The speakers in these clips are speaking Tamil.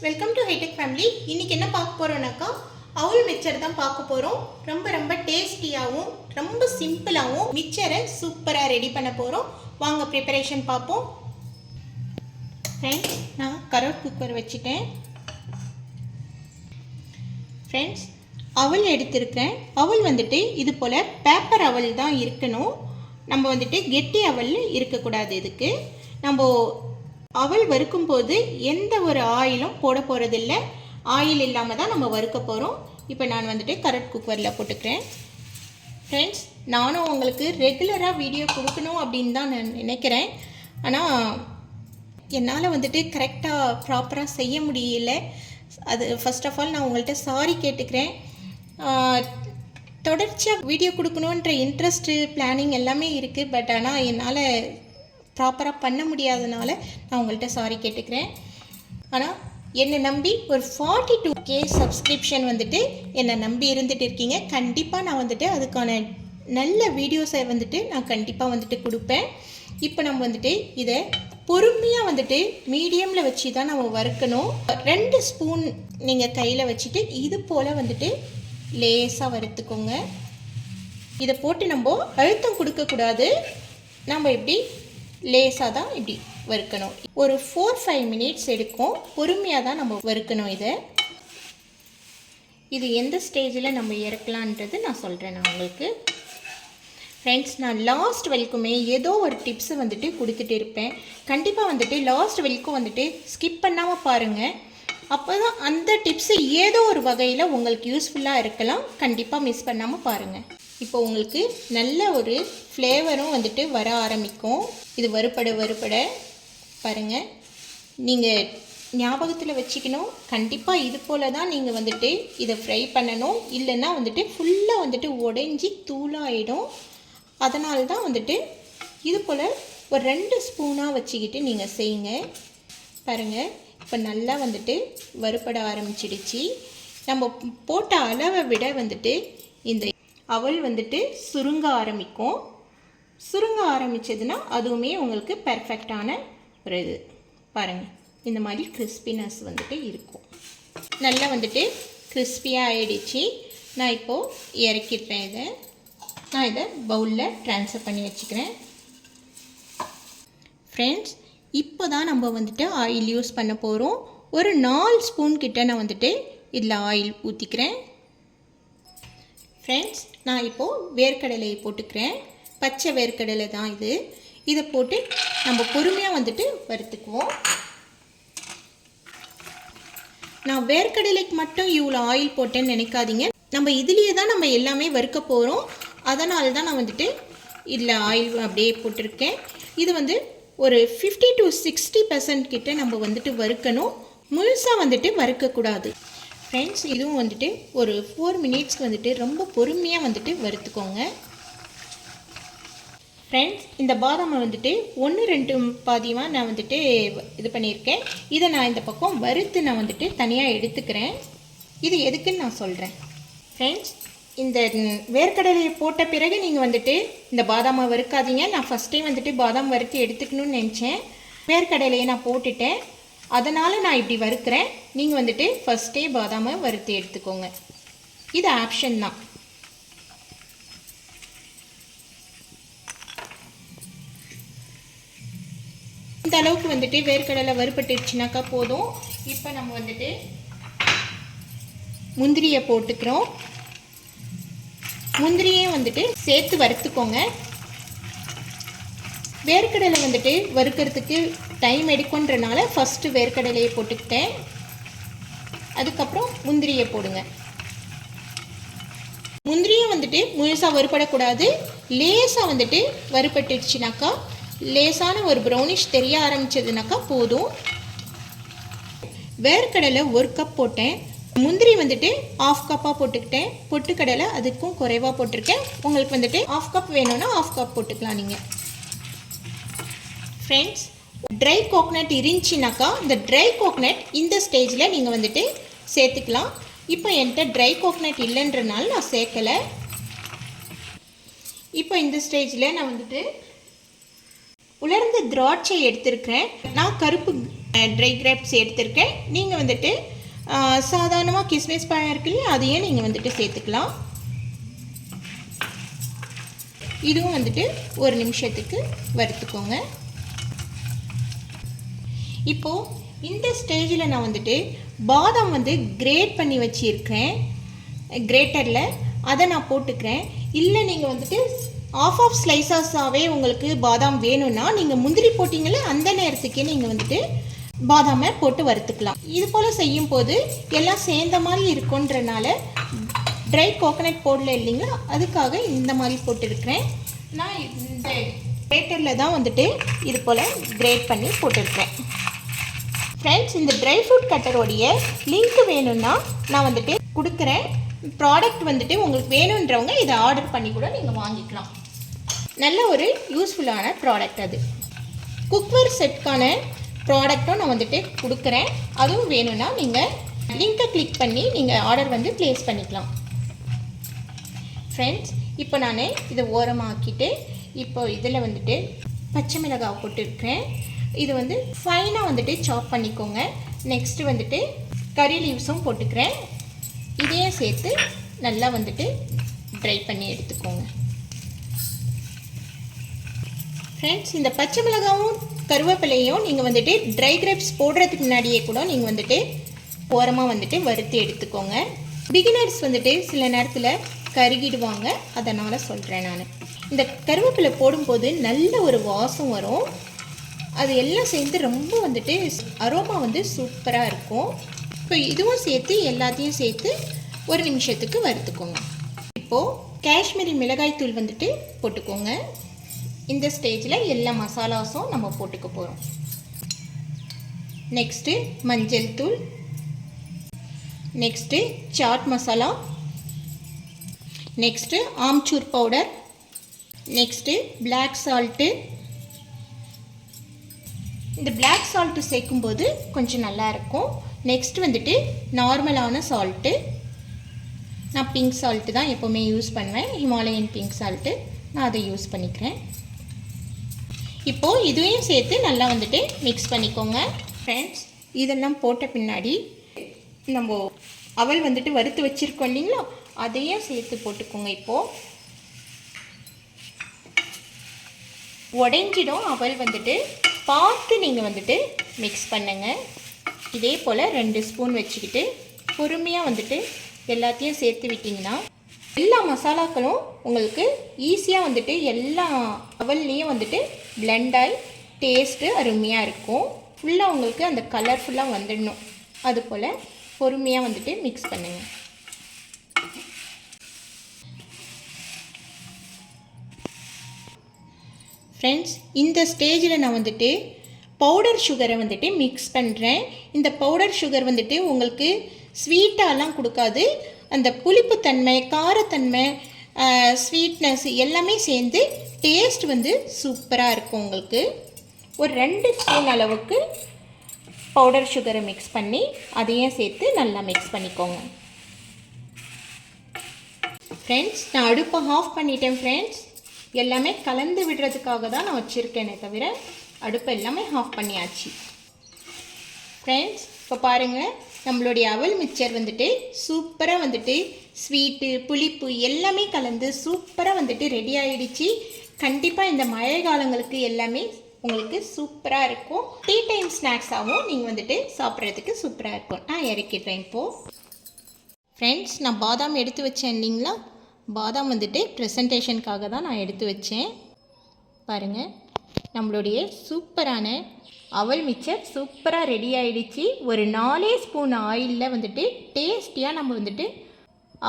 Welcome to hitech family. இன்றைக்கி என்ன பார்க்க போகிறோம்னாக்கா அவுல் மிக்சர் தான் பார்க்க போகிறோம். ரொம்ப டேஸ்டியாகவும் ரொம்ப சிம்பிளாகவும் மிக்சரை சூப்பராக ரெடி பண்ண போகிறோம். வாங்க ப்ரிப்பரேஷன் பார்ப்போம். ஃப்ரெண்ட்ஸ், நான் கரோட் குக்கர் வச்சுட்டேன். ஃப்ரெண்ட்ஸ், அவல் எடுத்திருக்கேன். அவல் இது போல் பேப்பர் அவல் தான் இருக்கணும். நம்ம கெட்டி அவல் இருக்கக்கூடாது. இதுக்கு நம்ம அவல் வறுக்கும் போது எந்த ஒரு ஆயிலும் போட போகிறதில்ல. ஆயில் இல்லாமல் தான் நம்ம வறுக்க போகிறோம். இப்போ நான் கரோட் குக்கரில் போட்டுக்கிறேன். ஃப்ரெண்ட்ஸ், நானும் உங்களுக்கு ரெகுலராக வீடியோ கொடுக்கணும் அப்படின்னு தான் நான் நினைக்கிறேன். ஆனால் என்னால் கரெக்டாக ப்ராப்பராக செய்ய முடியல. அது ஃபர்ஸ்ட் ஆஃப் ஆல் நான் உங்கள்கிட்ட சாரி கேட்டுக்கிறேன். தொடர்ச்சியாக வீடியோ கொடுக்கணுன்ற இன்ட்ரெஸ்ட்டு பிளானிங் எல்லாமே இருக்குது. பட் ஆனால் என்னால் ப்ராப்பராக பண்ண முடியாதனால நான் உங்கள்கிட்ட சாரி கேட்டுக்கிறேன். ஆனால் என்னை நம்பி ஒரு 42K சப்ஸ்கிரிப்ஷன் என்னை நம்பி இருந்துகிட்டு இருக்கீங்க. கண்டிப்பாக நான் அதுக்கான நல்ல வீடியோஸை நான் கண்டிப்பாக கொடுப்பேன். இப்போ நம்ம இதை பொறுமையாக மீடியமில் வச்சு தான் நம்ம வறுக்கணும். 2 ஸ்பூன் நீங்கள் கையில் வச்சுட்டு இது போல் லேசாக வறுத்துக்கோங்க. இதை போட்டு நம்ம அழுத்தம் கொடுக்கக்கூடாது. நம்ம இப்படி லேசாக தான் இப்படி வறுக்கணும். ஒரு 4-5 மினிட்ஸ் எடுக்கும். பொறுமையாக தான் நம்ம வறுக்கணும். இது எந்த ஸ்டேஜில் நம்ம இறக்கலான்றது நான் சொல்கிறேன் நான் உங்களுக்கு. ஃப்ரெண்ட்ஸ், நான் லாஸ்ட் வரைக்குமே ஏதோ ஒரு டிப்ஸை கொடுத்துட்டு இருப்பேன். கண்டிப்பாக லாஸ்ட் வரைக்கும் ஸ்கிப் பண்ணாமல் பாருங்கள். அப்போ தான் அந்த டிப்ஸு ஏதோ ஒரு வகையில் உங்களுக்கு யூஸ்ஃபுல்லாக இருக்கலாம். கண்டிப்பாக மிஸ் பண்ணாமல் பாருங்கள். இப்போ உங்களுக்கு நல்ல ஒரு ஃப்ளேவரும் வர ஆரம்பிக்கும். இது வறுபட பாருங்கள். நீங்கள் ஞாபகத்தில் வச்சுக்கணும், கண்டிப்பாக இது போல் தான் நீங்கள் இதை ஃப்ரை பண்ணணும். இல்லைன்னா ஃபுல்லாக உடைஞ்சி தூளாகிடும். அதனால தான் இது போல் ஒரு 2 ஸ்பூனாக வச்சுக்கிட்டு நீங்கள் செய்யுங்க. பாருங்கள், இப்போ நல்லா வறுபட ஆரம்பிச்சிடுச்சு. நம்ம போட்ட அளவை விட இந்த அவல் சுருங்க ஆரம்பிக்கும். சுருங்க ஆரம்பித்ததுன்னா அதுவுமே உங்களுக்கு பெர்ஃபெக்டான ஒரு இது. பாருங்கள், இந்த மாதிரி கிறிஸ்பினஸ் இருக்கும். நல்லா கிறிஸ்பியாக ஆகிடுச்சு. நான் இப்போது இறக்கிட்டேன். நான் இதை பவுலில் ட்ரான்ஸ்ஃபர் பண்ணி வச்சுக்கிறேன். ஃப்ரெண்ட்ஸ், இப்போ தான் நம்ம ஆயில் யூஸ் பண்ண போகிறோம். ஒரு 4 ஸ்பூன் கிட்ட நான் இதில் ஆயில் ஊற்றிக்கிறேன். ஃப்ரெண்ட்ஸ், நான் இப்போது வேர்க்கடலையை போட்டுக்கிறேன். பச்சை வேர்க்கடலை தான் இது. இதை போட்டு நம்ம பொறுமையாக வறுத்துக்குவோம். நான் வேர்க்கடலைக்கு மட்டும் இவ்வளோ ஆயில் போட்டேன்னு நினைக்காதீங்க. நம்ம இதுலேயே தான் நம்ம எல்லாமே வறுக்க போகிறோம். அதனால தான் நான் இதில் ஆயில் அப்படியே போட்டிருக்கேன். இது ஒரு 50 to 60% கிட்ட நம்ம வறுக்கணும். முழுசாக வறுக்கக்கூடாது. ஃப்ரெண்ட்ஸ், இதுவும் ஒரு 4 மினிட்ஸ்க்கு ரொம்ப பொறுமையாக வறுத்துக்கோங்க. ஃப்ரெண்ட்ஸ், இந்த பாதாமை 1-2 பாதியமாக நான் இது பண்ணியிருக்கேன். இதை நான் இந்த பக்கம் வறுத்து நான் தனியாக எடுத்துக்கிறேன். இது எதுக்குன்னு நான் சொல்கிறேன். ஃப்ரெண்ட்ஸ், இந்த வேர்க்கடலையை போட்ட பிறகு நீங்கள் இந்த பாதாமை வறுக்காதீங்க. நான் ஃபஸ்ட் டைம் பாதாம் வறுத்து எடுத்துக்கணும்னு நினச்சேன். வேர்க்கடலையை நான் போட்டுட்டேன். அதனால் நான் இப்படி வறுக்கிறேன். நீங்கள் ஃபஸ்ட்டே பாதாமை வறுத்து எடுத்துக்கோங்க. இது ஆப்ஷன் தான். இந்த அளவுக்கு வேர்க்கடலை வறுபட்டுருச்சுனாக்கா போதும். இப்போ நம்ம முந்திரியை போட்டுக்கிறோம். முந்திரியும் சேர்த்து வறுத்துக்கோங்க. வேர்க்கடலை வறுக்கிறதுக்கு டைம் எடுக்குன்றனால ஃபஸ்ட்டு வேர்க்கடலையை போட்டுக்கிட்டேன். அதுக்கப்புறம் முந்திரியை போடுங்க. முந்திரியும் முழுசாக வறுபடக்கூடாது. லேசாக வறுபட்டுடுச்சுனாக்கா, லேசான ஒரு ப்ரௌனிஷ் தெரிய ஆரம்பிச்சதுனாக்கா போதும். வேர்க்கடலை 1 கப் போட்டேன். முந்திரி 1/2 கப்பாக போட்டுக்கிட்டேன். பொட்டுக்கடலை அதுக்கும் குறைவாக போட்டிருக்கேன். உங்களுக்கு 1/2 கப் வேணும்னா 1/2 கப் போட்டுக்கலாம் நீங்கள். ஃப்ரெண்ட்ஸ், ட்ரை கோகனட் இருந்துச்சுனாக்கா இந்த ட்ரை கோகனட் இந்த ஸ்டேஜில் நீங்கள் சேர்த்துக்கலாம். இப்போ என்கிட்ட ட்ரை கோகனட் இல்லைன்றனால நான் சேர்க்கலை. இப்போ இந்த ஸ்டேஜில் நான் உலர்ந்த திராட்சை எடுத்திருக்கிறேன். நான் கருப்பு ட்ரை கிரேப்ஸ் எடுத்திருக்கேன். நீங்கள் வந்துட்டு சாதாரணமாக கிஸ்மிஸ் பழம் இருக்கு இல்லையா, அதையே நீங்கள் வந்துட்டு சேர்த்துக்கலாம். இதுவும் வந்துட்டு ஒரு நிமிஷத்துக்கு வறுத்துக்கோங்க. இப்போது இந்த ஸ்டேஜில் நான் வந்துட்டு பாதாம் வந்து கிரேட் பண்ணி வச்சுருக்கேன் கிரேட்டரில், அதை நான் போட்டுக்கிறேன். இல்லை நீங்கள் வந்துட்டு ஆஃப் ஸ்லைசஸாகவே உங்களுக்கு பாதாம் வேணும்னா நீங்கள் முந்திரி போட்டிங்களே அந்த நேரத்துக்கே நீங்கள் வந்துட்டு பாதாமை போட்டு வறுத்துக்கலாம். இது போல் செய்யும் போது எல்லாம் சேர்ந்த மாதிரி இருக்குன்றனால ட்ரை கோகனட் போடல இல்லைங்களா, அதுக்காக இந்த மாதிரி போட்டிருக்கிறேன். நான் இந்த கிரேட்டரில் தான் வந்துட்டு இது போல் கிரேட் பண்ணி போட்டிருக்கிறேன். ஃப்ரெண்ட்ஸ், இந்த ட்ரை ஃப்ரூட் கட்டரோடைய லிங்க் வேணும்னா நான் வந்துட்டு கொடுக்குறேன். ப்ராடக்ட் வந்துட்டு உங்களுக்கு வேணுன்றவங்க இதை ஆர்டர் பண்ணி கூட நீங்கள் வாங்கிக்கலாம். நல்ல ஒரு யூஸ்ஃபுல்லான ப்ராடக்ட் அது. குக்வேர் செட்கான ப்ராடக்ட்டும் நான் வந்துட்டு கொடுக்குறேன். அதுவும் வேணும்னா நீங்கள் லிங்கை கிளிக் பண்ணி நீங்கள் ஆர்டர் வந்து ப்ளேஸ் பண்ணிக்கலாம். ஃப்ரெண்ட்ஸ், இப்போ நான் இதை ஓரமாக்கிட்டு இப்போ இதில் வந்துட்டு பச்சை மிளகாய் போட்டுருக்கிறேன். இது வந்து ஃபைனாக வந்துட்டு சாப் பண்ணிக்கோங்க. நெக்ஸ்ட்டு வந்துட்டு கறி லீவ்ஸும் போட்டுக்கிறேன். இதையும் சேர்த்து நல்லா வந்துட்டு ட்ரை பண்ணி எடுத்துக்கோங்க. ஃப்ரெண்ட்ஸ், இந்த பச்சை மிளகாவும் கருவேப்பிலையும் நீங்கள் வந்துட்டு ட்ரை கிரேப்ஸ் போடுறதுக்கு முன்னாடியே கூட நீங்கள் வந்துட்டு ஓரமாக வந்துட்டு வறுத்து எடுத்துக்கோங்க. பிகினர்ஸ் வந்துட்டு சில நேரத்தில் கருகிடுவாங்க, அதனால் சொல்கிறேன் நான். இந்த கருவேப்பிலை போடும்போது நல்ல ஒரு வாசம் வரும். அது எல்லாம் சேர்ந்து ரொம்ப வந்துட்டு அரோமா வந்து சூப்பராக இருக்கும். இப்போ இதுவும் சேர்த்து எல்லாத்தையும் சேர்த்து ஒரு நிமிஷத்துக்கு வறுத்துக்கோங்க. இப்போது காஷ்மீரி மிளகாய் தூள் வந்துட்டு போட்டுக்கோங்க. இந்த ஸ்டேஜில் எல்லா மசாலாஸும் நம்ம போட்டுக்க போகிறோம். நெக்ஸ்ட்டு மஞ்சள் தூள், next chaat masala, next amchur powder, next black salt. இந்த பிளாக் சால்ட்டு சேர்க்கும்போது கொஞ்சம் நல்லாயிருக்கும். நெக்ஸ்ட் வந்துட்டு நார்மலான சால்ட்டு, நான் பிங்க் சால்ட்டு தான் எப்போவுமே யூஸ் பண்ணுவேன், ஹிமாலயன் பிங்க் சால்ட்டு, நான் அதை யூஸ் பண்ணிக்கிறேன். இப்போது இதையும் சேர்த்து நல்லா வந்துட்டு மிக்ஸ் பண்ணிக்கோங்க. ஃப்ரெண்ட்ஸ், இதெல்லாம் போட்ட பின்னாடி நம்ம அவல் வந்துட்டு வறுத்து வச்சுருக்கோம் இல்லைங்களா, அதையும் சேர்த்து போட்டுக்கோங்க. இப்போது உடைஞ்சிடும் அவல் வந்துட்டு, பார்த்து நீங்கள் வந்துட்டு மிக்ஸ் பண்ணுங்கள். இதே போல் 2 ஸ்பூன் வச்சுக்கிட்டு பொறுமையாக வந்துட்டு எல்லாத்தையும் சேர்த்து விட்டிங்கன்னா எல்லா மசாலாக்களும் உங்களுக்கு ஈஸியாக வந்துட்டு எல்லா அவல்லையும் வந்துட்டு பிளெண்ட் ஆகி டேஸ்ட்டு அருமையாக இருக்கும். ஃபுல்லாக உங்களுக்கு அந்த கலர்ஃபுல்லாக வந்துடணும். அதுபோல் பொறுமையாக வந்துட்டு மிக்ஸ் பண்ணுங்கள். ஃப்ரெண்ட்ஸ், இந்த ஸ்டேஜில் நான் வந்துட்டு பவுடர் சுகரை வந்துட்டு மிக்ஸ் பண்ணுறேன். இந்த பவுடர் சுகர் வந்துட்டு உங்களுக்கு ஸ்வீட்டாலாம் கொடுக்காது. அந்த புளிப்புத்தன்மை, காரத்தன்மை, ஸ்வீட்னஸ் எல்லாமே சேர்ந்து டேஸ்ட் வந்து சூப்பராக இருக்கும் உங்களுக்கு. ஒரு 2 ஸ்பூன் அளவுக்கு பவுடர் சுகரை மிக்ஸ் பண்ணி அதையும் சேர்த்து நல்லா மிக்ஸ் பண்ணிக்கோங்க. ஃப்ரெண்ட்ஸ், நான் அடுப்பை ஆஃப் பண்ணிட்டேன். ஃப்ரெண்ட்ஸ், எல்லாமே கலந்து விடுறதுக்காக தான் நான் வச்சுருக்கேனே தவிர அடுப்பை எல்லாமே ஆஃப் பண்ணியாச்சு. ஃப்ரெண்ட்ஸ், இப்போ பாருங்கள், நம்மளுடைய அவல் மிக்சர் வந்துட்டு சூப்பராக வந்துட்டு ஸ்வீட்டு, புளிப்பு எல்லாமே கலந்து சூப்பராக வந்துட்டு ரெடி ஆகிடுச்சு. கண்டிப்பாக இந்த மழை காலங்களுக்கு எல்லாமே உங்களுக்கு சூப்பராக இருக்கும். டீ டைம் ஸ்நாக்ஸாகவும் நீங்கள் வந்துட்டு சாப்பிட்றதுக்கு சூப்பராக இருக்கும். நான் இறக்கிடுறேன் இப்போது. ஃப்ரெண்ட்ஸ், நான் பாதாம் எடுத்து வச்சேன் இல்லைங்களா, பாதாம் வந்துட்டு ப்ரெசன்டேஷனுக்காக தான் நான் எடுத்து வச்சேன். பாருங்கள், நம்மளுடைய சூப்பரான அவல் மிக்சர் சூப்பராக ரெடி ஆகிடுச்சு. ஒரு 4 ஸ்பூன் ஆயிலில் வந்துட்டு டேஸ்டியாக நம்ம வந்துட்டு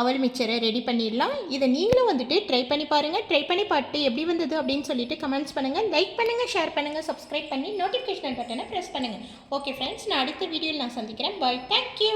அவல் மிக்சரை ரெடி பண்ணிடலாம். இதை நீங்களும் வந்துட்டு ட்ரை பண்ணி பாருங்கள். ட்ரை பண்ணி பார்த்து எப்படி வந்தது அப்படின்னு சொல்லிட்டு கமெண்ட்ஸ் பண்ணுங்கள், லைக் பண்ணுங்கள், ஷேர் பண்ணுங்கள், சப்ஸ்கிரைப் பண்ணி நோட்டிஃபிகேஷன் பட்டனை ப்ரெஸ் பண்ணுங்கள். ஓகே ஃப்ரெண்ட்ஸ், நான் அடுத்த வீடியோவில் நான் சந்திக்கிறேன். பாய், தேங்க்யூ.